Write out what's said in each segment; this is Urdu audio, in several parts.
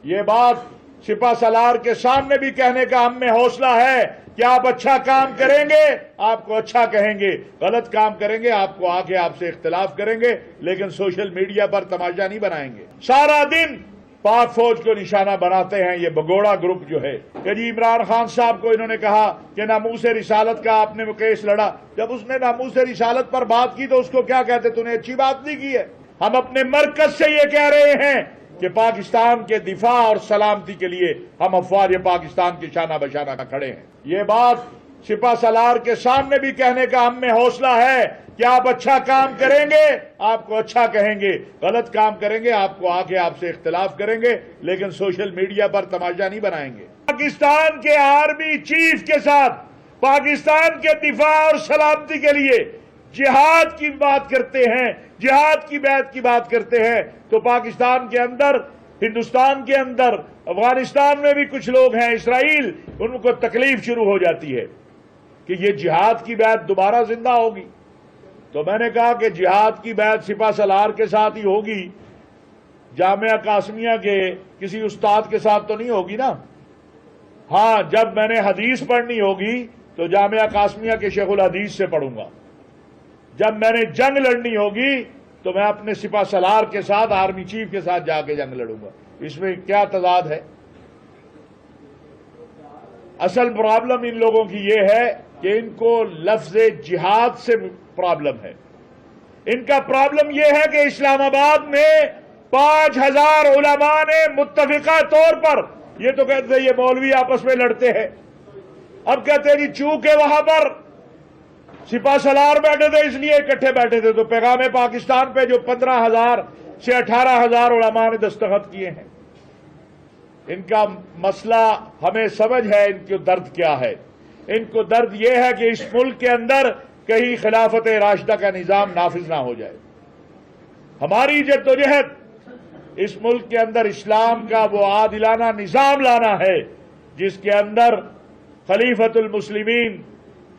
یہ بات سپہ سالار کے سامنے بھی کہنے کا ہم میں حوصلہ ہے کہ آپ اچھا کام کریں گے آپ کو اچھا کہیں گے، غلط کام کریں گے آپ کو آگے آپ سے اختلاف کریں گے، لیکن سوشل میڈیا پر تماشا نہیں بنائیں گے۔ سارا دن پاک فوج کو نشانہ بناتے ہیں یہ بگوڑا گروپ جو ہے کہ جی عمران خان صاحب کو انہوں نے کہا کہ ناموس رسالت کا آپ نے کیس لڑا، جب اس نے ناموس رسالت پر بات کی تو اس کو کیا کہتے؟ تو نے اچھی بات نہیں کی ہے۔ ہم اپنے مرکز سے یہ کہہ رہے ہیں کہ پاکستان کے دفاع اور سلامتی کے لیے ہم افواج پاکستان کے شانہ بشانہ کھڑے ہیں۔ یہ بات سپہ سالار کے سامنے بھی کہنے کا ہم میں حوصلہ ہے کہ آپ اچھا کام کریں گے آپ کو اچھا کہیں گے، غلط کام کریں گے آپ کو آگے آپ سے اختلاف کریں گے، لیکن سوشل میڈیا پر تماشا نہیں بنائیں گے۔ پاکستان کے آرمی چیف کے ساتھ پاکستان کے دفاع اور سلامتی کے لیے جہاد کی بات کرتے ہیں، جہاد کی بیعت کی بات کرتے ہیں، تو پاکستان کے اندر، ہندوستان کے اندر، افغانستان میں بھی کچھ لوگ ہیں، اسرائیل، ان کو تکلیف شروع ہو جاتی ہے کہ یہ جہاد کی بیعت دوبارہ زندہ ہوگی۔ تو میں نے کہا کہ جہاد کی بیعت سپہ سالار کے ساتھ ہی ہوگی، جامعہ قاسمیہ کے کسی استاد کے ساتھ تو نہیں ہوگی نا۔ ہاں، جب میں نے حدیث پڑھنی ہوگی تو جامعہ قاسمیہ کے شیخ الحدیث سے پڑھوں گا، جب میں نے جنگ لڑنی ہوگی تو میں اپنے سپہ سالار کے ساتھ، آرمی چیف کے ساتھ جا کے جنگ لڑوں گا۔ اس میں کیا تضاد ہے؟ اصل پرابلم ان لوگوں کی یہ ہے کہ ان کو لفظ جہاد سے پرابلم ہے۔ ان کا پرابلم یہ ہے کہ اسلام آباد میں 5000 علماء نے متفقہ طور پر، یہ تو کہتے ہیں یہ مولوی آپس میں لڑتے ہیں، اب کہتے ہیں جی چونکہ وہاں پر سپہ سالار بیٹھے تھے اس لیے اکٹھے بیٹھے تھے، تو پیغام پاکستان پہ جو 15,000 سے 18,000 علماء نے دستخط کیے ہیں، ان کا مسئلہ ہمیں سمجھ ہے، ان کو درد کیا ہے۔ ان کو درد یہ ہے کہ اس ملک کے اندر کہیں خلافت راشدہ کا نظام نافذ نہ ہو جائے۔ ہماری جدوجہد اس ملک کے اندر اسلام کا وہ عادلانہ نظام لانا ہے جس کے اندر خلیفۃ المسلمین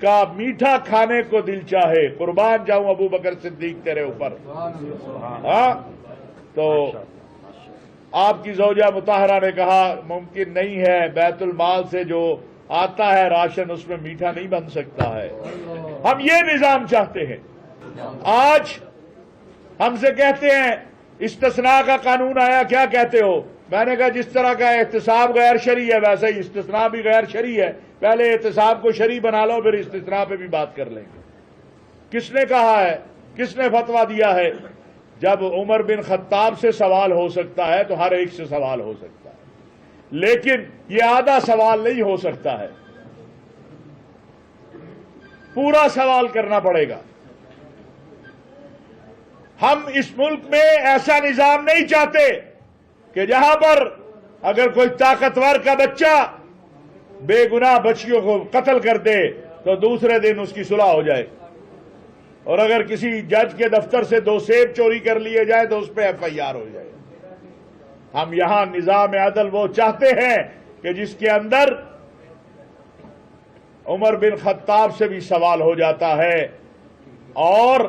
کا میٹھا کھانے کو دل چاہے، قربان جاؤں ابو بکر صدیق تیرے اوپر۔ ہاں، تو آپ کی زوجہ مطہرہ نے کہا ممکن نہیں ہے، بیت المال سے جو آتا ہے راشن اس میں میٹھا نہیں بن سکتا ہے۔ ہم یہ نظام چاہتے ہیں۔ آج ہم سے کہتے ہیں استثناء کا قانون آیا، کیا کہتے ہو؟ میں نے کہا جس طرح کا احتساب غیر شرعی ہے ویسے ہی استثناء بھی غیر شرعی ہے، پہلے احتساب کو شرعی بنا لو پھر استثناء پہ بھی بات کر لیں گے۔ کس نے کہا ہے؟ کس نے فتویٰ دیا ہے؟ جب عمر بن خطاب سے سوال ہو سکتا ہے تو ہر ایک سے سوال ہو سکتا ہے، لیکن یہ آدھا سوال نہیں ہو سکتا ہے، پورا سوال کرنا پڑے گا۔ ہم اس ملک میں ایسا نظام نہیں چاہتے کہ جہاں پر اگر کوئی طاقتور کا بچہ بے گناہ بچیوں کو قتل کر دے تو دوسرے دن اس کی صلح ہو جائے، اور اگر کسی جج کے دفتر سے 2 سیب چوری کر لیے جائے تو اس پہ FIR ہو جائے۔ ہم یہاں نظام عدل وہ چاہتے ہیں کہ جس کے اندر عمر بن خطاب سے بھی سوال ہو جاتا ہے، اور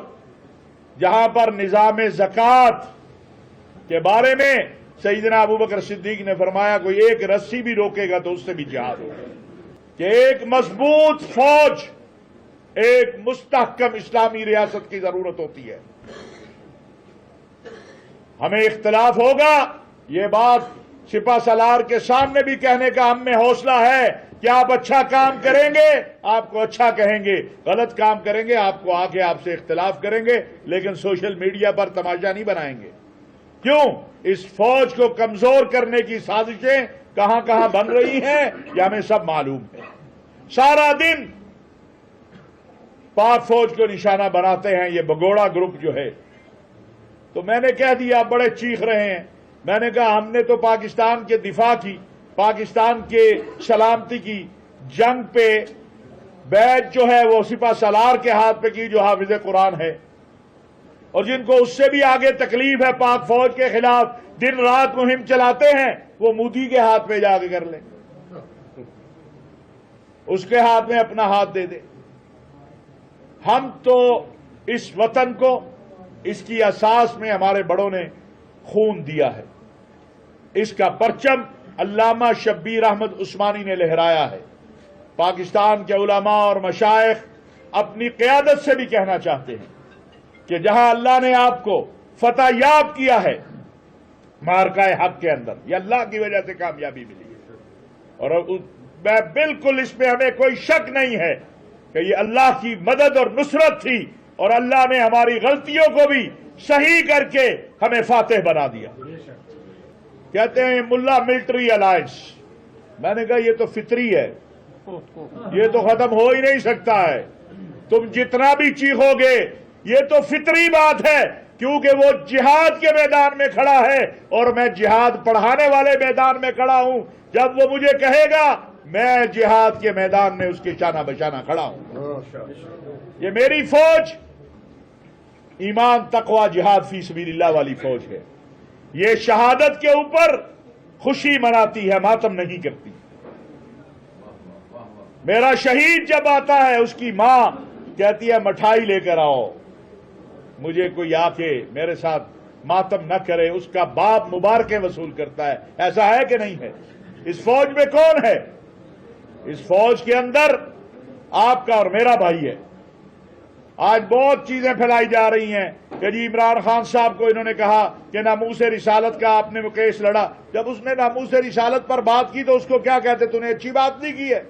جہاں پر نظام زکوٰۃ کے بارے میں سیدنا ابو بکر صدیق نے فرمایا کوئی ایک رسی بھی روکے گا تو اس سے بھی جہاد ہوگا، کہ ایک مضبوط فوج، ایک مستحکم اسلامی ریاست کی ضرورت ہوتی ہے۔ ہمیں اختلاف ہوگا، یہ بات سپہ سالار کے سامنے بھی کہنے کا ہم میں حوصلہ ہے کہ آپ اچھا کام کریں گے آپ کو اچھا کہیں گے، غلط کام کریں گے آپ کو آگے آپ سے اختلاف کریں گے، لیکن سوشل میڈیا پر تماشا نہیں بنائیں گے۔ کیوں؟ اس فوج کو کمزور کرنے کی سازشیں کہاں کہاں بن رہی ہیں یہ ہمیں سب معلوم ہے۔ سارا دن پاک فوج کو نشانہ بناتے ہیں یہ بگوڑا گروپ جو ہے۔ تو میں نے کہہ دیا، آپ بڑے چیخ رہے ہیں، میں نے کہا ہم نے تو پاکستان کے دفاع کی، پاکستان کے سلامتی کی، جنگ پہ بیعت جو ہے وہ سپہ سالار کے ہاتھ پہ کی جو حافظ قرآن ہے، اور جن کو اس سے بھی آگے تکلیف ہے پاک فوج کے خلاف دن رات مہم چلاتے ہیں، وہ مودی کے ہاتھ پہ جا کے کر لیں، اس کے ہاتھ میں اپنا ہاتھ دے دے۔ ہم تو اس وطن کو، اس کی اساس میں ہمارے بڑوں نے خون دیا ہے، اس کا پرچم علامہ شبیر احمد عثمانی نے لہرایا ہے۔ پاکستان کے علماء اور مشائخ اپنی قیادت سے بھی کہنا چاہتے ہیں کہ جہاں اللہ نے آپ کو فتح یاب کیا ہے معرکہ حق کے اندر، یہ اللہ کی وجہ سے کامیابی ملی ہے، اور میں بالکل اس میں ہمیں کوئی شک نہیں ہے کہ یہ اللہ کی مدد اور نصرت تھی، اور اللہ نے ہماری غلطیوں کو بھی صحیح کر کے ہمیں فاتح بنا دیا۔ کہتے ہیں ملا ملٹری الائنس، میں نے کہا یہ تو فطری ہے، یہ تو ختم ہو ہی نہیں سکتا ہے، تم جتنا بھی چیخو گے یہ تو فطری بات ہے، کیونکہ وہ جہاد کے میدان میں کھڑا ہے اور میں جہاد پڑھانے والے میدان میں کھڑا ہوں۔ جب وہ مجھے کہے گا میں جہاد کے میدان میں اس کے شانہ بشانہ کھڑا ہوں۔ یہ میری فوج ایمان تقوی جہاد فی سبیل اللہ والی فوج ہے، یہ شہادت کے اوپر خوشی مناتی ہے، ماتم نہیں کرتی۔ میرا شہید جب آتا ہے اس کی ماں کہتی ہے مٹھائی لے کر آؤ، مجھے کوئی آ کے میرے ساتھ ماتم نہ کرے، اس کا باپ مبارکیں وصول کرتا ہے۔ ایسا ہے کہ نہیں ہے؟ اس فوج میں کون ہے؟ اس فوج کے اندر آپ کا اور میرا بھائی ہے۔ آج بہت چیزیں پھیلائی جا رہی ہیں کہ جی عمران خان صاحب کو انہوں نے کہا کہ ناموس رسالت کا آپ نے کیس لڑا۔ جب اس نے ناموس رسالت پر بات کی تو اس کو کیا کہتے؟ تو نے اچھی بات نہیں کی ہے۔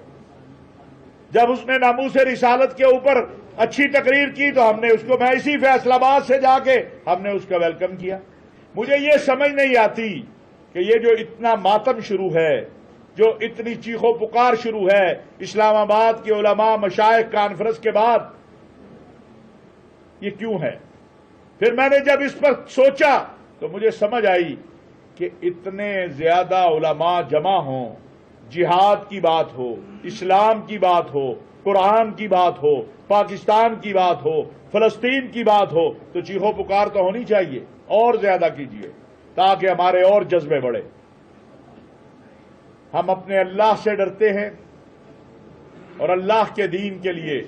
جب اس نے ناموس رسالت کے اوپر اچھی تقریر کی تو ہم نے اس کو، میں اسی فیصل آباد سے جا کے ہم نے اس کا ویلکم کیا۔ مجھے یہ سمجھ نہیں آتی کہ یہ جو اتنا ماتم شروع ہے، جو اتنی چیخ و پکار شروع ہے اسلام آباد کے علماء مشائخ کانفرنس کے بعد، یہ کیوں ہے؟ پھر میں نے جب اس پر سوچا تو مجھے سمجھ آئی کہ اتنے زیادہ علماء جمع ہوں، جہاد کی بات ہو، اسلام کی بات ہو، قرآن کی بات ہو، پاکستان کی بات ہو، فلسطین کی بات ہو، تو چیخ و پکار تو ہونی چاہیے، اور زیادہ کیجیے تاکہ ہمارے اور جذبے بڑھے۔ ہم اپنے اللہ سے ڈرتے ہیں، اور اللہ کے دین کے لیے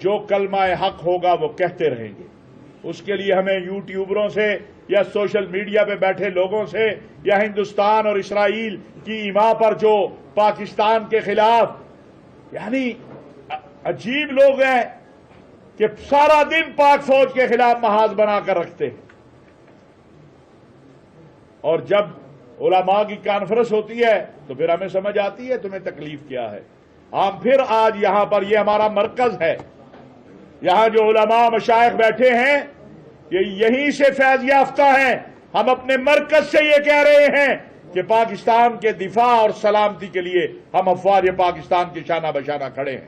جو کلمہ حق ہوگا وہ کہتے رہیں گے۔ اس کے لیے ہمیں یوٹیوبروں سے یا سوشل میڈیا پہ بیٹھے لوگوں سے یا ہندوستان اور اسرائیل کی ایما پر جو پاکستان کے خلاف یعنی عجیب لوگ ہیں کہ سارا دن پاک فوج کے خلاف محاذ بنا کر رکھتے ہیں، اور جب علماء کی کانفرنس ہوتی ہے تو پھر ہمیں سمجھ آتی ہے تمہیں تکلیف کیا ہے۔ ہم پھر آج یہاں پر، یہ ہمارا مرکز ہے، یہاں جو علماء مشائخ بیٹھے ہیں یہ یہیں سے فیض یافتہ ہیں۔ ہم اپنے مرکز سے یہ کہہ رہے ہیں کہ پاکستان کے دفاع اور سلامتی کے لیے ہم افواج پاکستان کے شانہ بشانہ کھڑے ہیں۔